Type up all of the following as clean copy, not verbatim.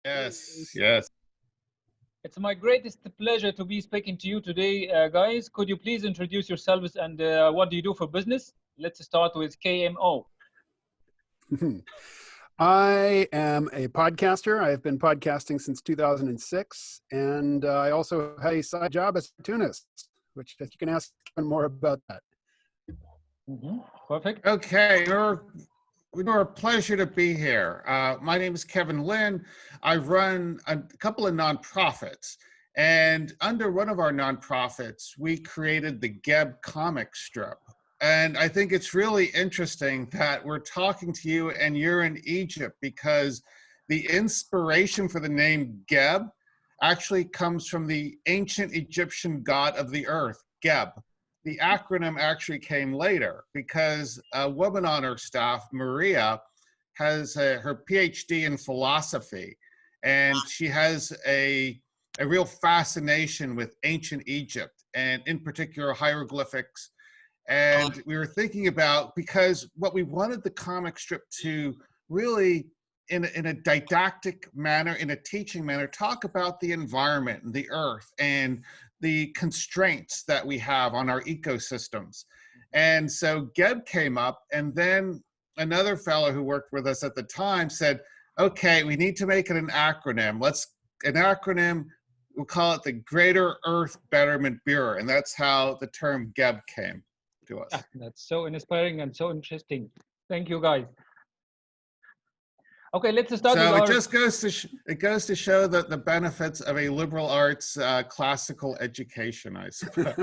Yes, yes. It's my greatest pleasure to be speaking to you today, guys. Could you please introduce yourselves and what do you do for business? Let's start with KMO. I am a podcaster. I've been podcasting since 2006, and I also have a side job as a cartoonist, which you can ask Kevin more about that. Perfect. Okay, Nour, a pleasure to be here. My name is Kevin Lynn. I run a couple of nonprofits, and under one of our nonprofits, we created the Negm comic strip. And I think it's really interesting that we're talking to you and you're in Egypt, because the inspiration for the name Negm actually comes from the ancient Egyptian god of the earth, Geb. The acronym actually came later because a woman on her staff, Maria, has her PhD in philosophy, and she has a real fascination with ancient Egypt, and in particular hieroglyphics. And we were thinking about, because what we wanted the comic strip to really, in a didactic manner, in a teaching manner, talk about the environment and the earth and the constraints that we have on our ecosystems. And so Geb came up, and then another fellow who worked with us at the time said, okay, we need to make it an acronym. We'll call it the Greater Earth Betterment Bureau. And that's how the term Geb came to us. That's so inspiring and so interesting. Thank you, guys. Okay, let's start. So it goes to show that the benefits of a liberal arts classical education, I suppose.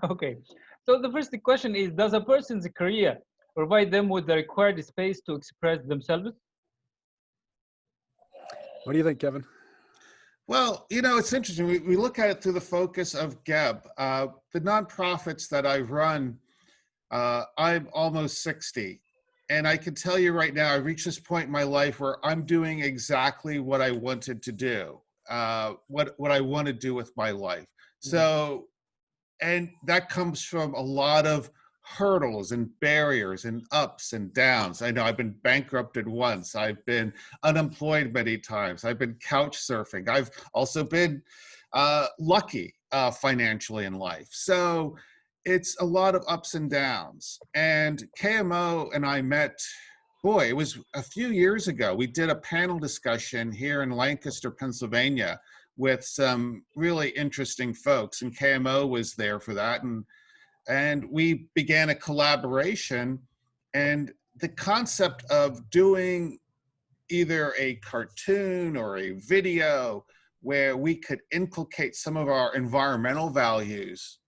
Okay, so the first question is: does a person's career provide them with the required space to express themselves? What do you think, Kevin? Well, it's interesting. We look at it through the focus of Geb. The nonprofits that I run, I'm almost 60. And I can tell you right now, I've reached this point in my life where I'm doing exactly what I wanted to do, what I want to do with my life. So, and that comes from a lot of hurdles and barriers and ups and downs. I know I've been bankrupted once. I've been unemployed many times. I've been couch surfing. I've also been lucky financially in life. So it's a lot of ups and downs. And KMO and I met, it was a few years ago. We did a panel discussion here in Lancaster, Pennsylvania, with some really interesting folks, and KMO was there for that. And we began a collaboration, and the concept of doing either a cartoon or a video where we could inculcate some of our environmental values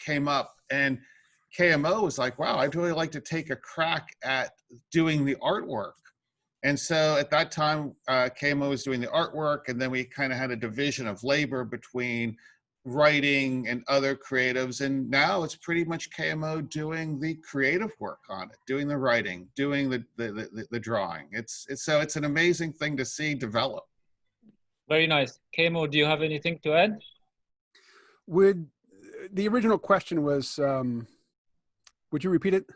came up, and KMO was like, wow, I'd really like to take a crack at doing the artwork. And so at that time, KMO was doing the artwork, and then we kind of had a division of labor between writing and other creatives. And now it's pretty much KMO doing the creative work on it, doing the writing, doing the drawing. So it's an amazing thing to see develop. Very nice. KMO, do you have anything to add? The original question was, would you repeat it?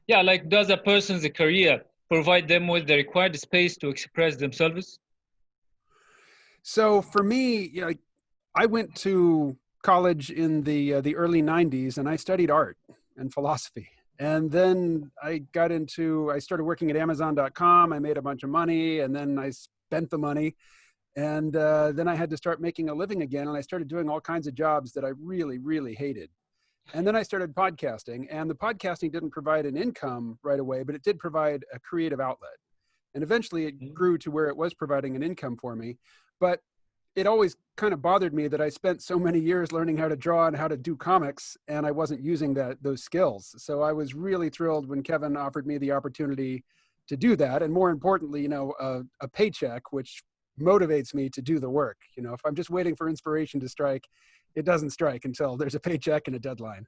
Yeah, like, does a person's career provide them with the required space to express themselves? So for me, I went to college in the early 90s, and I studied art and philosophy. And then I started working at Amazon.com. I made a bunch of money, and then I spent the money. And then I had to start making a living again, and I started doing all kinds of jobs that I really, really hated. And then I started podcasting, and the podcasting didn't provide an income right away, but it did provide a creative outlet. And eventually it grew to where it was providing an income for me. But it always kind of bothered me that I spent so many years learning how to draw and how to do comics, and I wasn't using those skills. So I was really thrilled when Kevin offered me the opportunity to do that. And more importantly, a paycheck, which motivates me to do the work. If I'm just waiting for inspiration to strike, it doesn't strike until there's a paycheck and a deadline.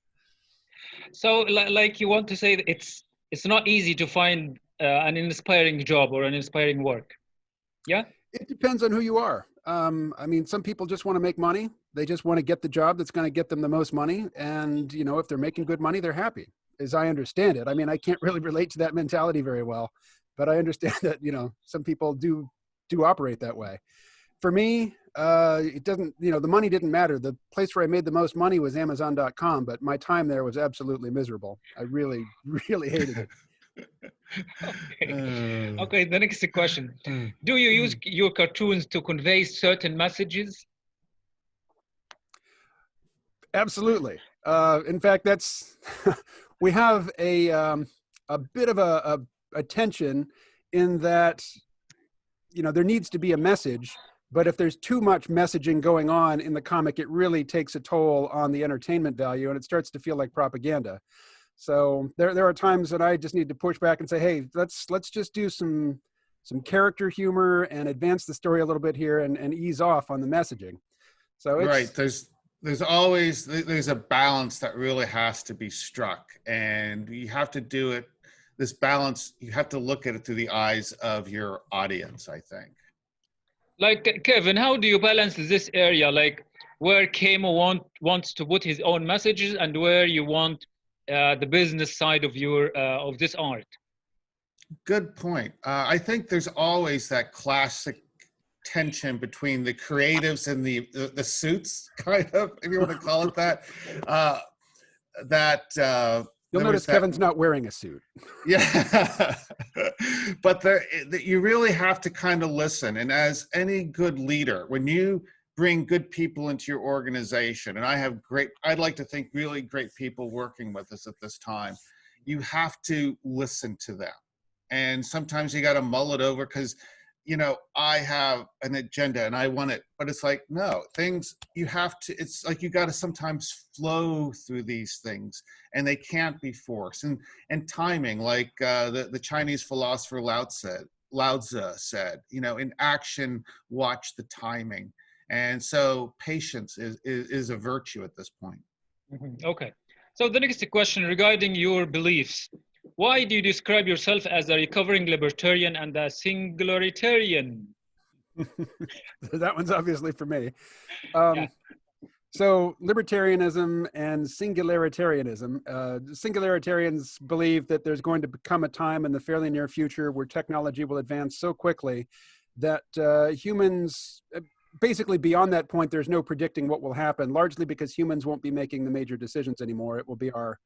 So like you want to say that it's not easy to find an inspiring job or an inspiring work. Yeah? It depends on who you are. I mean, some people just want to make money. They just want to get the job that's going to get them the most money. And, if they're making good money, they're happy, as I understand it. I mean, I can't really relate to that mentality very well, but I understand that, some people do operate that way. For me, it doesn't, the money didn't matter. The place where I made the most money was Amazon.com, but my time there was absolutely miserable. I really, really hated it. Okay. Okay, the next question. Do you use your cartoons to convey certain messages? Absolutely. In fact, that's we have a bit of a tension in that, there needs to be a message, but if there's too much messaging going on in the comic, it really takes a toll on the entertainment value, and it starts to feel like propaganda. So there are times that I just need to push back and say, hey, let's just do some character humor and advance the story a little bit here and ease off on the messaging. So it's right. There's a balance that really has to be struck, and you have to do it. This balance, you have to look at it through the eyes of your audience, I think. Like, Kevin, how do you balance this area, like where KMO wants to put his own messages and where you want the business side of of this art? Good point. I think there's always that classic tension between the creatives and the suits, kind of, if you want to call it that. You'll notice Kevin's not wearing a suit. Yeah, but you really have to kind of listen. And as any good leader, when you bring good people into your organization, and I'd like to think really great people working with us at this time, you have to listen to them. And sometimes you got to mull it over because, I have an agenda and I want it, but it's like, no, it's like you got to sometimes flow through these things and they can't be forced. And timing, like the Chinese philosopher Lao Tzu said, in action, watch the timing. And so patience is a virtue at this point. Mm-hmm. Okay. So the next question regarding your beliefs. Why do you describe yourself as a recovering libertarian and a singularitarian? That one's obviously for me. Yeah. So libertarianism and singularitarianism. Singularitarians believe that there's going to become a time in the fairly near future where technology will advance so quickly that humans, basically beyond that point, there's no predicting what will happen, largely because humans won't be making the major decisions anymore. It will be our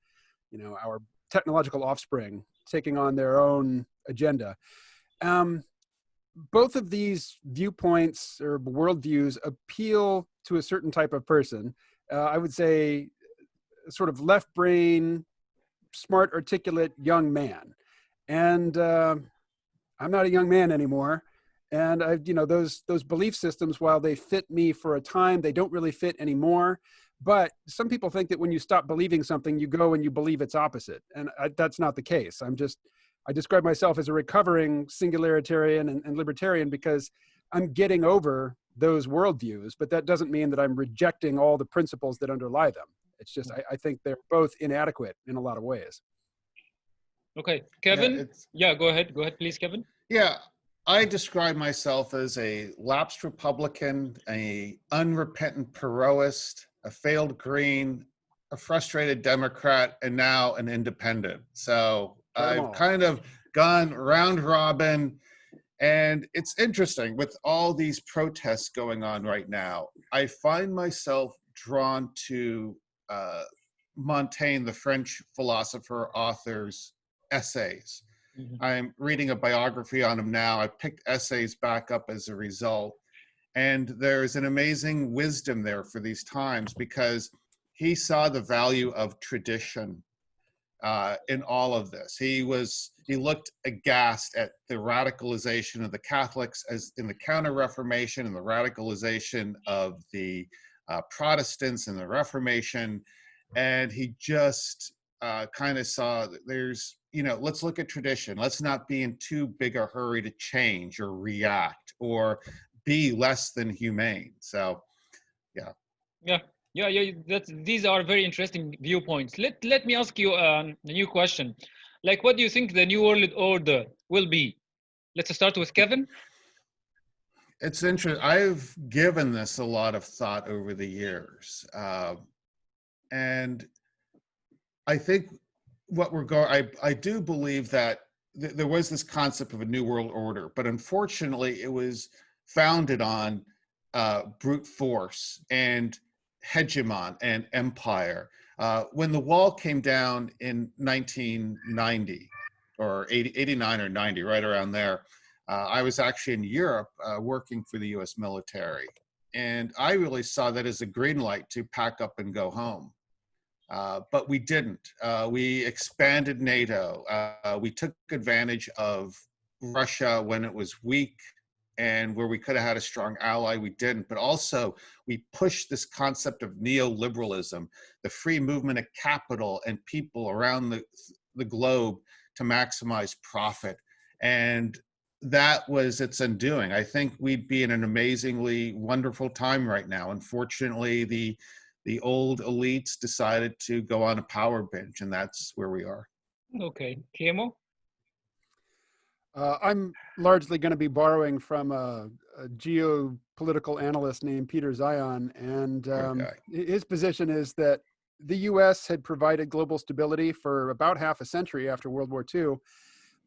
technological offspring taking on their own agenda. Both of these viewpoints or worldviews appeal to a certain type of person. I would say sort of left brain, smart, articulate young man. And I'm not a young man anymore. And those belief systems, while they fit me for a time, they don't really fit anymore. But some people think that when you stop believing something, you go and you believe its opposite. And that's not the case. I describe myself as a recovering singularitarian and libertarian because I'm getting over those worldviews, but that doesn't mean that I'm rejecting all the principles that underlie them. It's just, I think they're both inadequate in a lot of ways. Okay, Kevin? Yeah, go ahead, please, Kevin. Yeah, I describe myself as a lapsed Republican, a unrepentant Perotist, a failed Green, a frustrated Democrat, and now an independent. So I've kind of gone round robin, and it's interesting with all these protests going on right now. I find myself drawn to Montaigne, the French philosopher, author's essays. Mm-hmm. I'm reading a biography on him now. I picked essays back up as a result. And there's an amazing wisdom there for these times because he saw the value of tradition in all of this. He looked aghast at the radicalization of the Catholics as in the Counter-Reformation and the radicalization of the Protestants in the Reformation. And he just kind of saw that there's, let's look at tradition. Let's not be in too big a hurry to change or react or be less than humane. So, yeah. These are very interesting viewpoints. Let me ask you a new question. Like, what do you think the new world order will be? Let's start with Kevin. It's interesting. I've given this a lot of thought over the years. And I think what we're going, I do believe that there was this concept of a new world order, but unfortunately it was founded on brute force and hegemon and empire. When the wall came down in 1990 or 89 or 90, right around there, I was actually in Europe working for the US military. And I really saw that as a green light to pack up and go home. But we didn't. We expanded NATO. We took advantage of Russia when it was weak and where we could have had a strong ally, we didn't. But also, we pushed this concept of neoliberalism, the free movement of capital and people around the globe to maximize profit. And that was its undoing. I think we'd be in an amazingly wonderful time right now. Unfortunately, the old elites decided to go on a power binge, and that's where we are. Okay, KMO? I'm largely going to be borrowing from a geopolitical analyst named Peter Zion, and his position is that the U.S. had provided global stability for about half a century after World War II,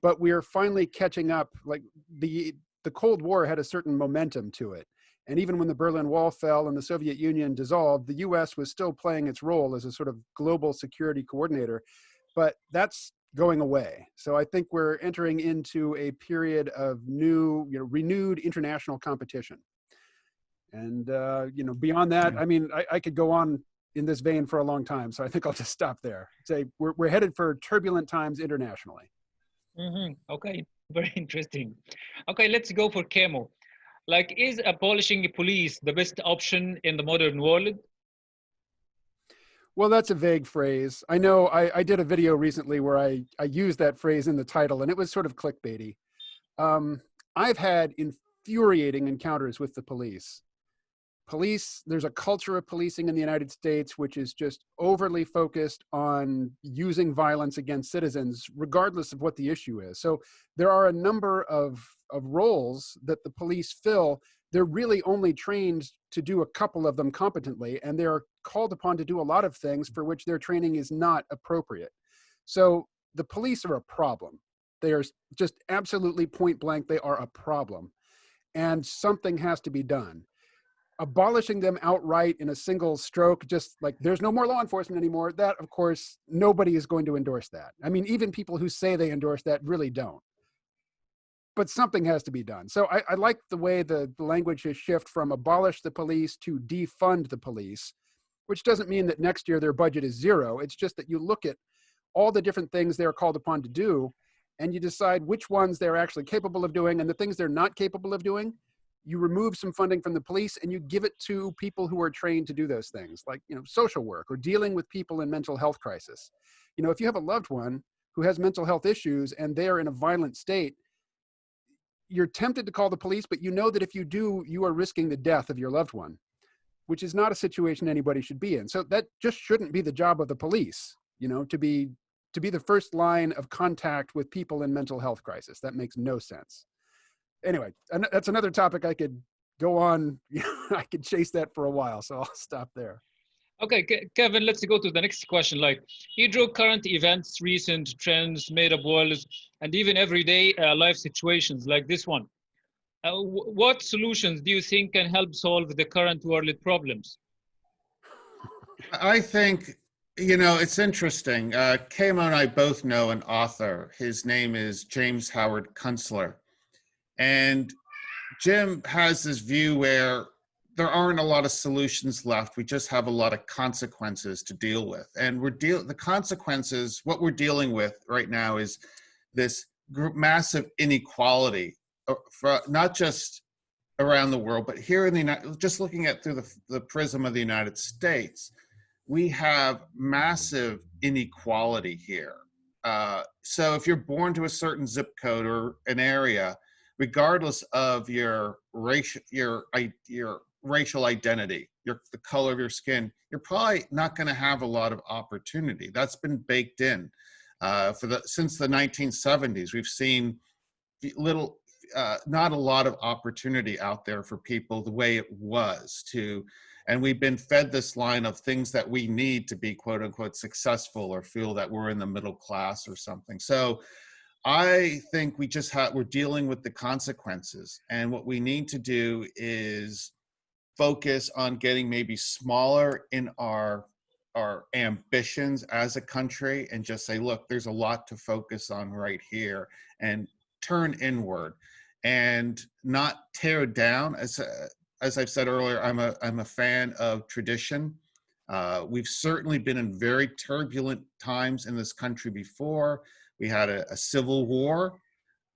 but we are finally catching up. Like the Cold War had a certain momentum to it. And even when the Berlin Wall fell and the Soviet Union dissolved, the US was still playing its role as a sort of global security coordinator, but that's going away. So I think we're entering into a period of new, renewed international competition. And, beyond that, I mean, I could go on in this vein for a long time. So I think I'll just stop there. Say we're headed for turbulent times internationally. Mm-hmm. Okay, very interesting. Okay, let's go for KMO. Like, is abolishing police the best option in the modern world? Well, that's a vague phrase. I know I did a video recently where I used that phrase in the title, and it was sort of clickbaity. I've had infuriating encounters with the police. There's a culture of policing in the United States which is just overly focused on using violence against citizens, regardless of what the issue is. So there are a number of roles that the police fill. They're really only trained to do a couple of them competently, and they're called upon to do a lot of things for which their training is not appropriate. So the police are a problem. They are just absolutely point blank. They are a problem, and something has to be done. Abolishing them outright in a single stroke, just like there's no more law enforcement anymore, that, of course, nobody is going to endorse that. I mean, even people who say they endorse that really don't. But something has to be done. So I like the way the language has shifted from abolish the police to defund the police, which doesn't mean that next year their budget is zero. It's just that you look at all the different things they're called upon to do, and you decide which ones they're actually capable of doing, and the things they're not capable of doing, you remove some funding from the police and you give it to people who are trained to do those things, like, social work or dealing with people in mental health crisis. If you have a loved one who has mental health issues and they are in a violent state, you're tempted to call the police, but you know that if you do, you are risking the death of your loved one, which is not a situation anybody should be in. So that just shouldn't be the job of the police, to be the first line of contact with people in mental health crisis. That makes no sense. Anyway, that's another topic I could go on. I could chase that for a while, so I'll stop there. Okay, Kevin, let's go to the next question. Like, you draw current events, recent trends, made-up worlds, and even everyday life situations like this one. What solutions do you think can help solve the current world problems? I think, it's interesting. KMO and I both know an author. His name is James Howard Kunstler. And Jim has this view where there aren't a lot of solutions left. We just have a lot of consequences to deal with. And the consequences, what we're dealing with right now is this massive inequality, not just around the world, but here in the United, just looking at through the prism of the United States, we have massive inequality here. So if you're born to a certain zip code or an area, regardless of your racial identity, the color of your skin, you're probably not going to have a lot of opportunity. That's been baked in since the 1970s. We've seen not a lot of opportunity out there for people the way it was and we've been fed this line of things that we need to be quote unquote successful or feel that we're in the middle class or something. So I think we're dealing with the consequences, and what we need to do is focus on getting maybe smaller in our ambitions as a country, and just say, look, there's a lot to focus on right here, and turn inward and not tear down. As I've said earlier, I'm a fan of tradition. We've certainly been in very turbulent times in this country before. We had a civil war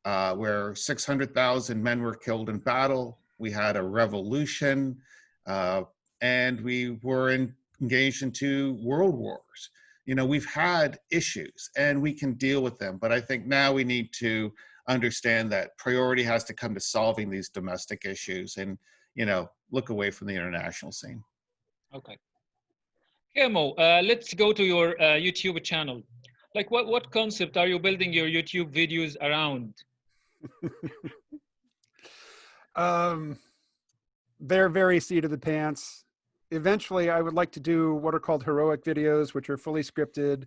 where 600,000 men were killed in battle. We had a revolution, and we were engaged in 2 world wars. You know, we've had issues and we can deal with them, but I think now we need to understand that priority has to come to solving these domestic issues, and, you know, look away from the international scene. Okay. KMO, let's go to your YouTube channel. Like, what concept are you building your YouTube videos around? They're very seat of the pants. Eventually, I would like to do what are called heroic videos, which are fully scripted.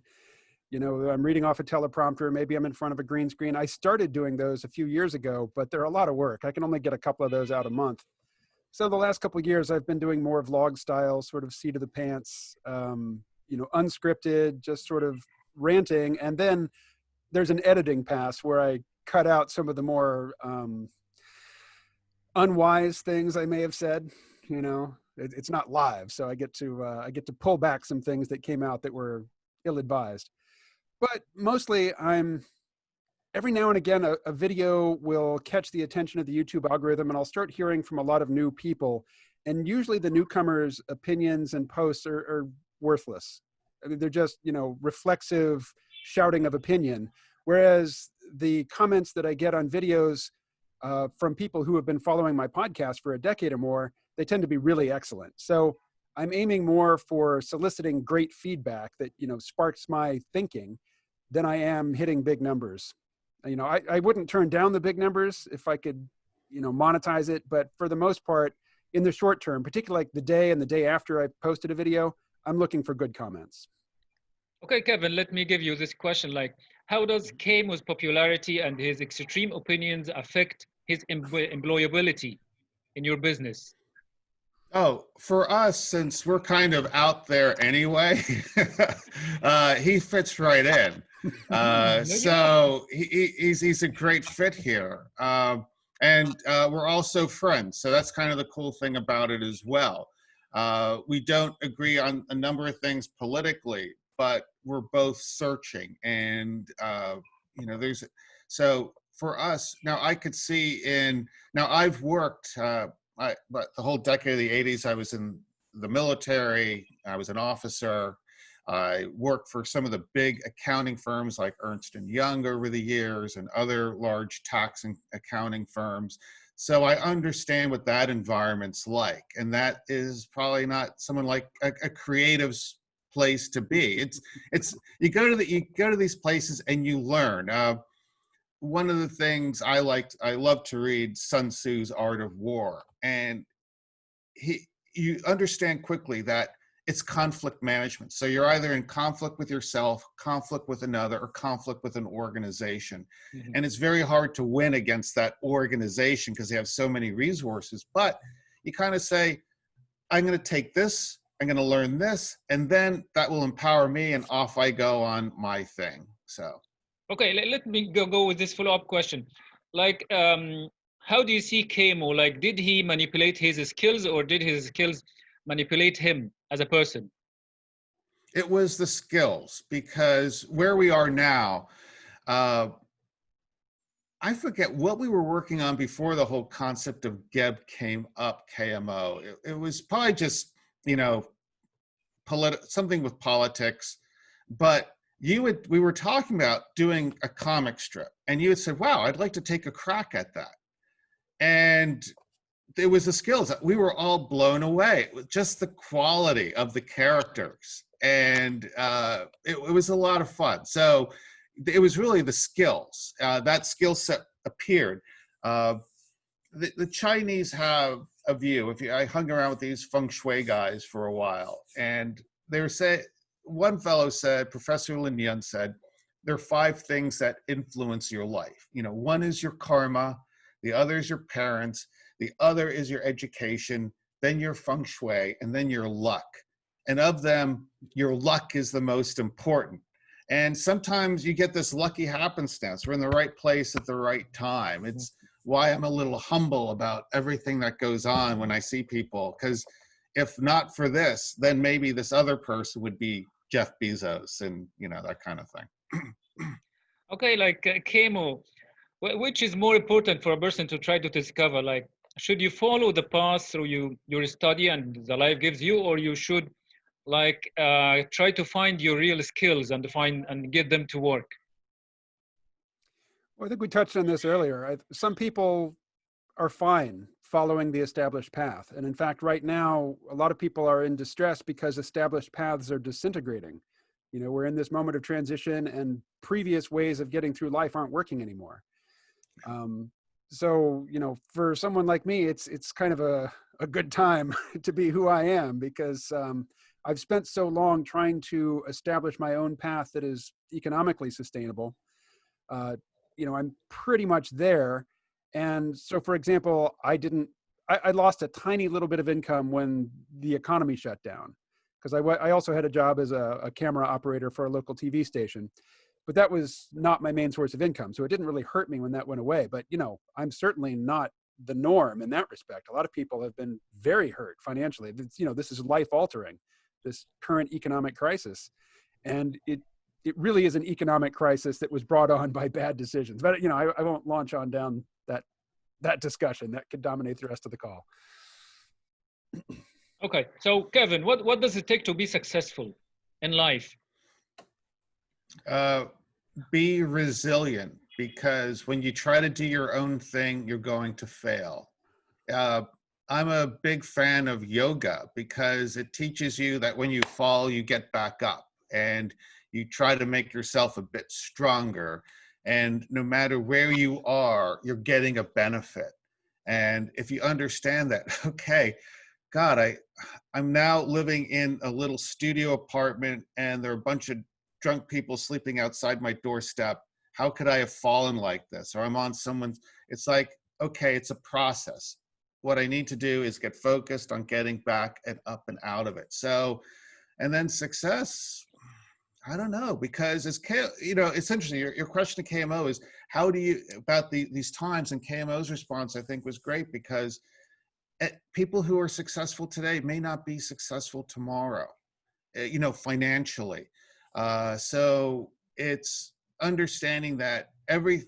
You know, I'm reading off a teleprompter. Maybe I'm in front of a green screen. I started doing those a few years ago, but they're a lot of work. I can only get a couple of those out a month. So the last couple of years, I've been doing more vlog style, sort of seat of the pants, you know, unscripted, just sort of ranting. And then there's an editing pass where I cut out some of the more unwise things I may have said. You know, it's not live, so I get to pull back some things that came out that were ill-advised. But mostly, every now and again, a video will catch the attention of the YouTube algorithm, and I'll start hearing from a lot of new people. And usually the newcomers' opinions and posts are worthless. I mean, they're just, you know, reflexive shouting of opinion. Whereas the comments that I get on videos from people who have been following my podcast for a decade or more, they tend to be really excellent. So I'm aiming more for soliciting great feedback that, you know, sparks my thinking than I am hitting big numbers. You know, I wouldn't turn down the big numbers if I could, you know, monetize it. But for the most part, in the short term, particularly like the day and the day after I posted a video, I'm looking for good comments. Okay, Kevin, let me give you this question. Like, how does KMO's popularity and his extreme opinions affect his employability in your business? Oh, for us, since we're kind of out there anyway, he fits right in. So he's a great fit here. And we're also friends. So that's kind of the cool thing about it as well. We don't agree on a number of things politically, but we're both searching. And, you know, so for us, now I could see now I've worked, but the whole decade of the 80s, I was in the military. I was an officer. I worked for some of the big accounting firms like Ernst & Young over the years, and other large tax and accounting firms. So I understand what that environment's like. And that is probably not someone like a creative's place to be. You go to these places and you learn. One of the things I love to read Sun Tzu's Art of War, and you understand quickly that it's conflict management. So you're either in conflict with yourself, conflict with another, or conflict with an organization. Mm-hmm. And it's very hard to win against that organization because they have so many resources. But you kind of say, I'm going to take this, I'm going to learn this, and then that will empower me, and off I go on my thing. So. Okay, let me go with this follow-up question. Like, how do you see KMO? Like, did he manipulate his skills, or did his skills manipulate him as a person? It was the skills, because where we are now, I forget what we were working on before the whole concept of GEB came up, KMO. It was probably just, you know, something with politics, but we were talking about doing a comic strip, and you had said, wow, I'd like to take a crack at that. And it was the skills that we were all blown away with, just the quality of the characters. And it was a lot of fun. So it was really the skills. That skill set appeared. The Chinese have a view. I hung around with these feng shui guys for a while, and they were saying, one fellow said, Professor Lynn said, there are 5 things that influence your life. You know, one is your karma, the other is your parents, the other is your education, then your feng shui, and then your luck. And of them, your luck is the most important. And sometimes you get this lucky happenstance. We're in the right place at the right time. It's why I'm a little humble about everything that goes on when I see people, because if not for this, then maybe this other person would be Jeff Bezos and, you know, that kind of thing. Okay, like KMO, which is more important for a person to try to discover? Like, should you follow the path through your study and the life gives you, or you should like try to find your real skills and find and get them to work? Well, I think we touched on this earlier. Some people are fine following the established path. And in fact, right now, a lot of people are in distress because established paths are disintegrating. You know, we're in this moment of transition and previous ways of getting through life aren't working anymore. So, you know, for someone like me, it's kind of a good time to be who I am, because I've spent so long trying to establish my own path that is economically sustainable. You know, I'm pretty much there. And so, for example, I lost a tiny little bit of income when the economy shut down, because I also had a job as a camera operator for a local TV station, but that was not my main source of income. So it didn't really hurt me when that went away. But, you know, I'm certainly not the norm in that respect. A lot of people have been very hurt financially. You know, this is life altering, this current economic crisis. And it really is an economic crisis that was brought on by bad decisions. But, you know, I won't launch on down that discussion. That could dominate the rest of the call. Okay, so Kevin, what does it take to be successful in life? Be resilient, because when you try to do your own thing, you're going to fail. I'm a big fan of yoga because it teaches you that when you fall, you get back up and you try to make yourself a bit stronger. And no matter where you are, you're getting a benefit. And if you understand that, okay, God, I'm now living in a little studio apartment and there are a bunch of drunk people sleeping outside my doorstep. How could I have fallen like this? Or I'm on someone's, it's like, okay, it's a process. What I need to do is get focused on getting back and up and out of it. So, and then success, I don't know, because as you know, it's interesting. Your question to KMO is how do you about these times, and KMO's response I think was great, because people who are successful today may not be successful tomorrow, you know, financially. So it's understanding that we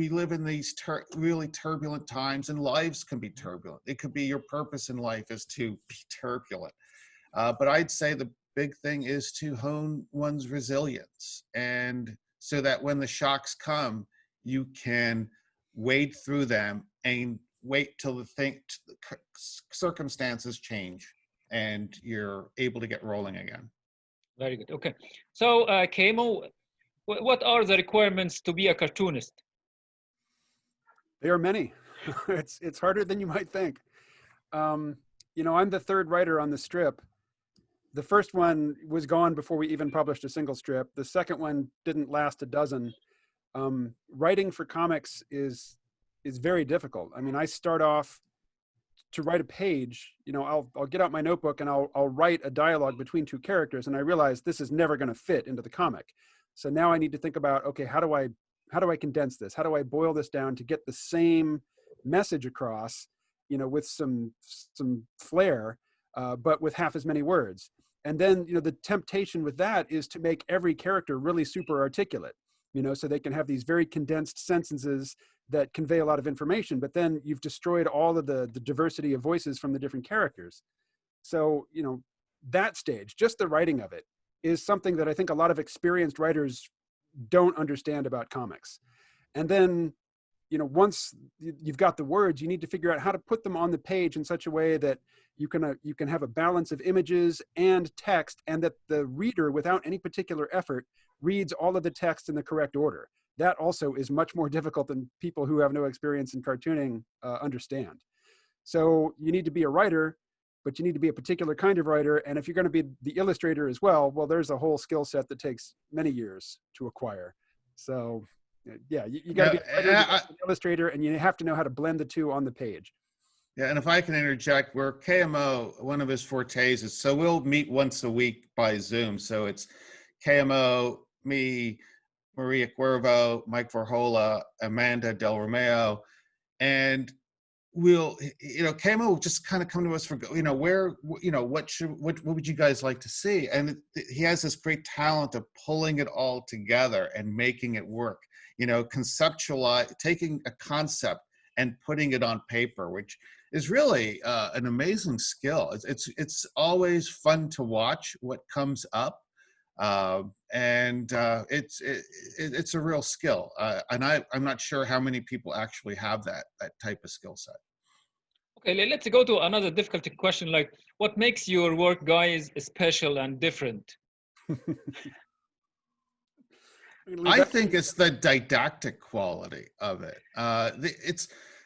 live in these really turbulent times, and lives can be turbulent. It could be your purpose in life is to be turbulent. But I'd say the big thing is to hone one's resilience, and so that when the shocks come, you can wade through them and wait till the circumstances change and you're able to get rolling again. Very good. Okay. So, KMO, what are the requirements to be a cartoonist? There are many. It's harder than you might think. You know, I'm the third writer on the strip. The first one was gone before we even published a single strip. The second one didn't last a dozen. Writing for comics is very difficult. I mean, I start off to write a page, you know, I'll get out my notebook and I'll write a dialogue between two characters, and I realize this is never going to fit into the comic. So now I need to think about, okay, how do I condense this? How do I boil this down to get the same message across, you know, with some flair, but with half as many words? And then, you know, the temptation with that is to make every character really super articulate, you know, so they can have these very condensed sentences that convey a lot of information, but then you've destroyed all of the diversity of voices from the different characters. So, you know, that stage, just the writing of it, is something that I think a lot of experienced writers don't understand about comics. And then, you know, once you've got the words, you need to figure out how to put them on the page in such a way that you can have a balance of images and text, and that the reader, without any particular effort, reads all of the text in the correct order. That also is much more difficult than people who have no experience in cartooning understand. So you need to be a writer, but you need to be a particular kind of writer. And if you're going to be the illustrator as well, well, there's a whole skill set that takes many years to acquire. So yeah, you got to be a writer, you gotta be an illustrator, and you have to know how to blend the two on the page. Yeah, and if I can interject, where KMO, one of his fortes is, so we'll meet once a week by Zoom. So it's KMO, me, Maria Cuervo, Mike Varhola, Amanda Del Romeo, and we'll, KMO will just kind of come to us for, what would you guys like to see? And he has this great talent of pulling it all together and making it work, conceptualize, taking a concept and putting it on paper, which is really an amazing skill. It's always fun to watch what comes up. And it's a real skill, and I'm not sure how many people actually have that type of skill set. Okay, let's go to another difficult question. Like, what makes your work, guys, special and different? I think it's the didactic quality of it.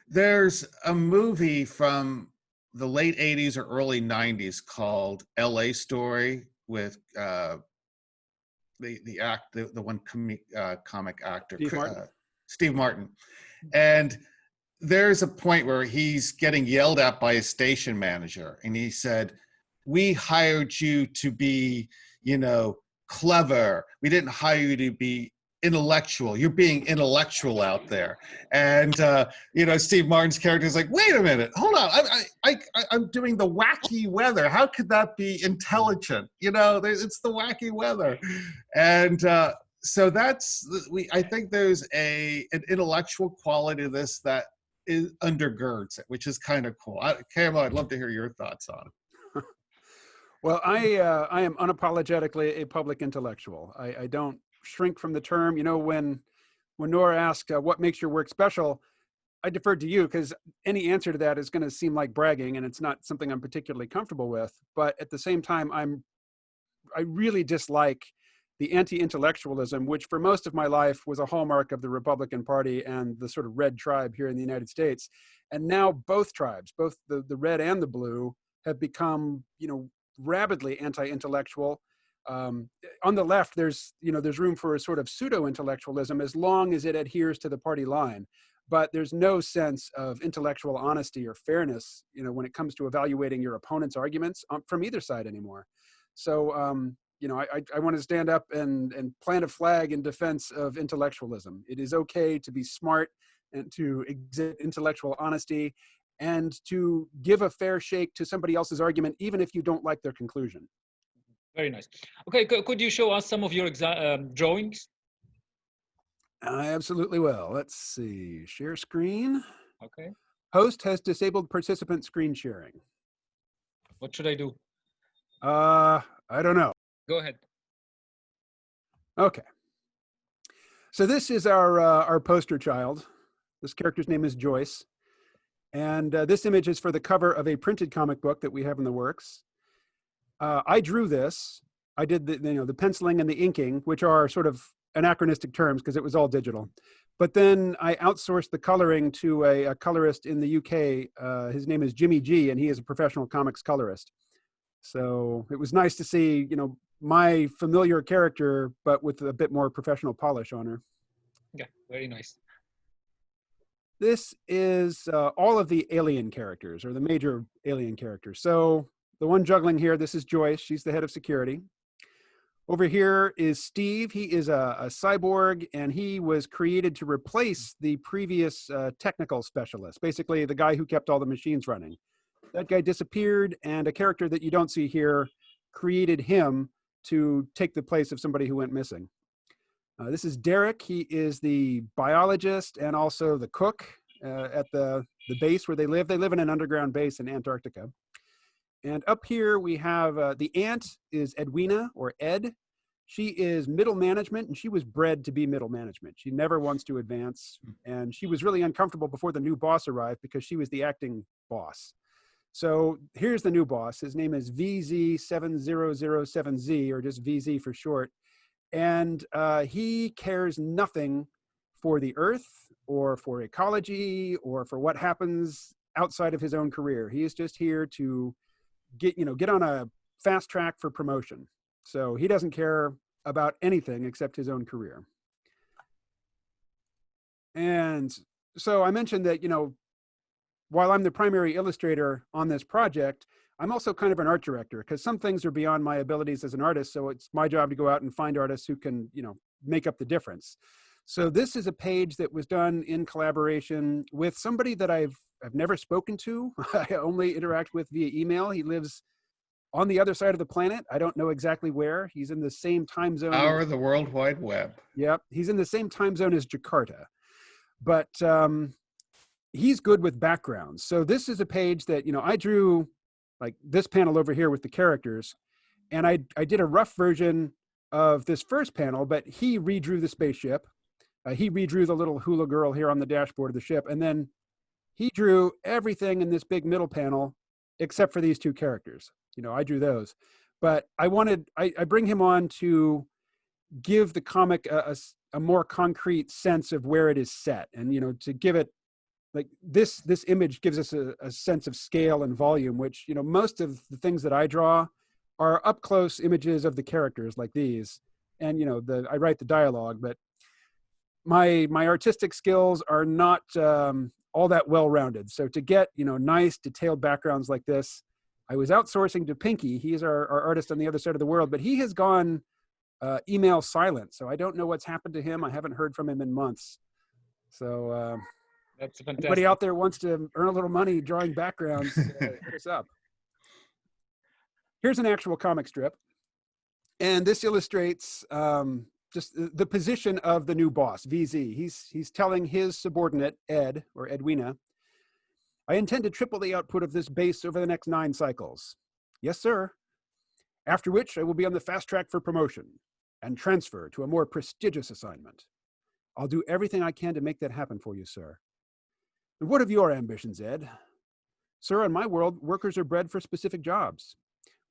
There's a movie from the late 80s or early 90s called LA Story with the one comic actor, Steve Martin. And there's a point where he's getting yelled at by his station manager, and he said, "We hired you to be, clever. We didn't hire you to be intellectual. You're being intellectual out there." And Steve Martin's character is like, "Wait a minute, hold on. I'm doing the wacky weather. How could that be intelligent? It's the wacky weather." And so I think there's an intellectual quality to this that undergirds it, which is kind of cool. KMO, I'd love to hear your thoughts on it. Well, I am unapologetically a public intellectual. I don't shrink from the term. When Nour asked what makes your work special, I deferred to you because any answer to that is going to seem like bragging, and it's not something I'm particularly comfortable with. But at the same time, I really dislike the anti-intellectualism, which for most of my life was a hallmark of the Republican Party and the sort of red tribe here in the United States. And now both tribes, both the red and the blue, have become, rabidly anti-intellectual. On the left, there's room for a sort of pseudo-intellectualism as long as it adheres to the party line. But there's no sense of intellectual honesty or fairness, when it comes to evaluating your opponent's arguments from either side anymore. So, I want to stand up and plant a flag in defense of intellectualism. It is okay to be smart and to exhibit intellectual honesty and to give a fair shake to somebody else's argument, even if you don't like their conclusion. Very nice. Okay, could you show us some of your drawings? I absolutely will. Let's see. Share screen. Okay. Host has disabled participant screen sharing. What should I do? I don't know. Go ahead. Okay. So this is our poster child. This character's name is Joyce. And this image is for the cover of a printed comic book that we have in the works. I drew this. I did the penciling and the inking, which are sort of anachronistic terms because it was all digital. But then I outsourced the coloring to a colorist in the UK. His name is Jimmy G, and he is a professional comics colorist. So it was nice to see, my familiar character, but with a bit more professional polish on her. Yeah, very nice. This is all of the alien characters, or the major alien characters. So the one juggling here, this is Joyce. She's the head of security. Over here is Steve. He is a cyborg, and he was created to replace the previous technical specialist, basically the guy who kept all the machines running. That guy disappeared, and a character that you don't see here created him to take the place of somebody who went missing. This is Derek. He is the biologist and also the cook at the base where they live. They live in an underground base in Antarctica. And up here we have the aunt is Edwina, or Ed. She is middle management, and she was bred to be middle management. She never wants to advance. And she was really uncomfortable before the new boss arrived because she was the acting boss. So here's the new boss. His name is VZ7007Z, or just VZ for short. And he cares nothing for the Earth or for ecology or for what happens outside of his own career. He is just here to get on a fast track for promotion. So he doesn't care about anything except his own career. And so I mentioned that, while I'm the primary illustrator on this project, I'm also kind of an art director, because some things are beyond my abilities as an artist. So it's my job to go out and find artists who can, make up the difference. So this is a page that was done in collaboration with somebody that I've never spoken to. I only interact with via email. He lives on the other side of the planet. I don't know exactly where. He's in the same time zone. Power of the World Wide Web. Yep. He's in the same time zone as Jakarta. But he's good with backgrounds. So this is a page that, I drew like this panel over here with the characters. And I did a rough version of this first panel, but he redrew the spaceship. He redrew the little hula girl here on the dashboard of the ship. And then he drew everything in this big middle panel, except for these two characters. I drew those. But I bring him on to give the comic a more concrete sense of where it is set. And, to give it, like this image gives us a sense of scale and volume, which, most of the things that I draw are up close images of the characters like these. And, I write the dialogue, but my artistic skills are not all that well-rounded. So to get, nice detailed backgrounds like this, I was outsourcing to Pinky. He's our artist on the other side of the world, but he has gone email silent. So I don't know what's happened to him. I haven't heard from him in months. So that's fantastic. Anybody out there wants to earn a little money drawing backgrounds, hit us up. Here's an actual comic strip. And this illustrates just the position of the new boss, VZ. He's telling his subordinate, Ed, or Edwina, I intend to triple the output of this base over the next 9 cycles. Yes, sir. After which I will be on the fast track for promotion and transfer to a more prestigious assignment. I'll do everything I can to make that happen for you, sir. And what of your ambitions, Ed? Sir, in my world, workers are bred for specific jobs.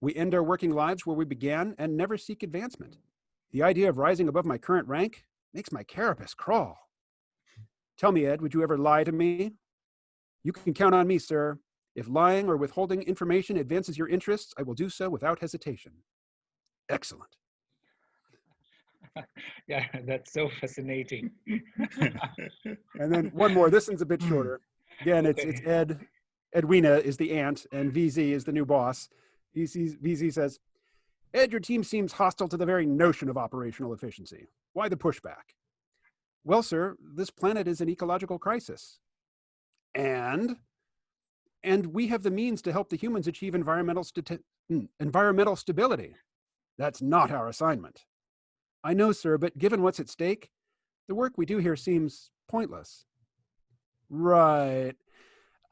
We end our working lives where we began and never seek advancement. The idea of rising above my current rank makes my carapace crawl. Tell me, Ed, would you ever lie to me? You can count on me, sir. If lying or withholding information advances your interests, I will do so without hesitation. Excellent. Yeah, that's so fascinating. And then one more. This one's a bit shorter. Again, it's Ed. Edwina is the aunt, and VZ is the new boss. VZ says, Ed, your team seems hostile to the very notion of operational efficiency. Why the pushback? Well, sir, this planet is an ecological crisis. And we have the means to help the humans achieve environmental stability. That's not our assignment. I know, sir, but given what's at stake, the work we do here seems pointless. Right.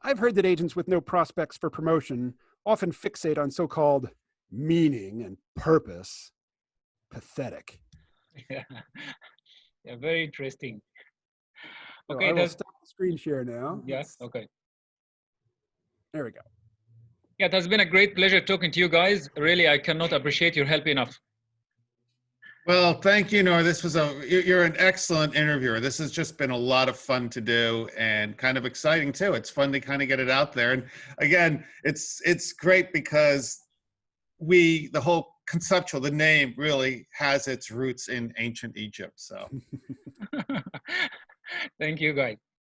I've heard that agents with no prospects for promotion often fixate on so-called meaning and purpose. Pathetic. Yeah, yeah, very interesting. So Okay, I will stop the screen share now. Yes, okay. There we go. Yeah, it has been a great pleasure talking to you guys. Really, I cannot appreciate your help enough. Well, thank you, Nour. You're an excellent interviewer. This has just been a lot of fun to do and kind of exciting too. It's fun to kind of get it out there. And again, it's great because the whole conceptual, the name really has its roots in ancient Egypt. So Thank you, guys.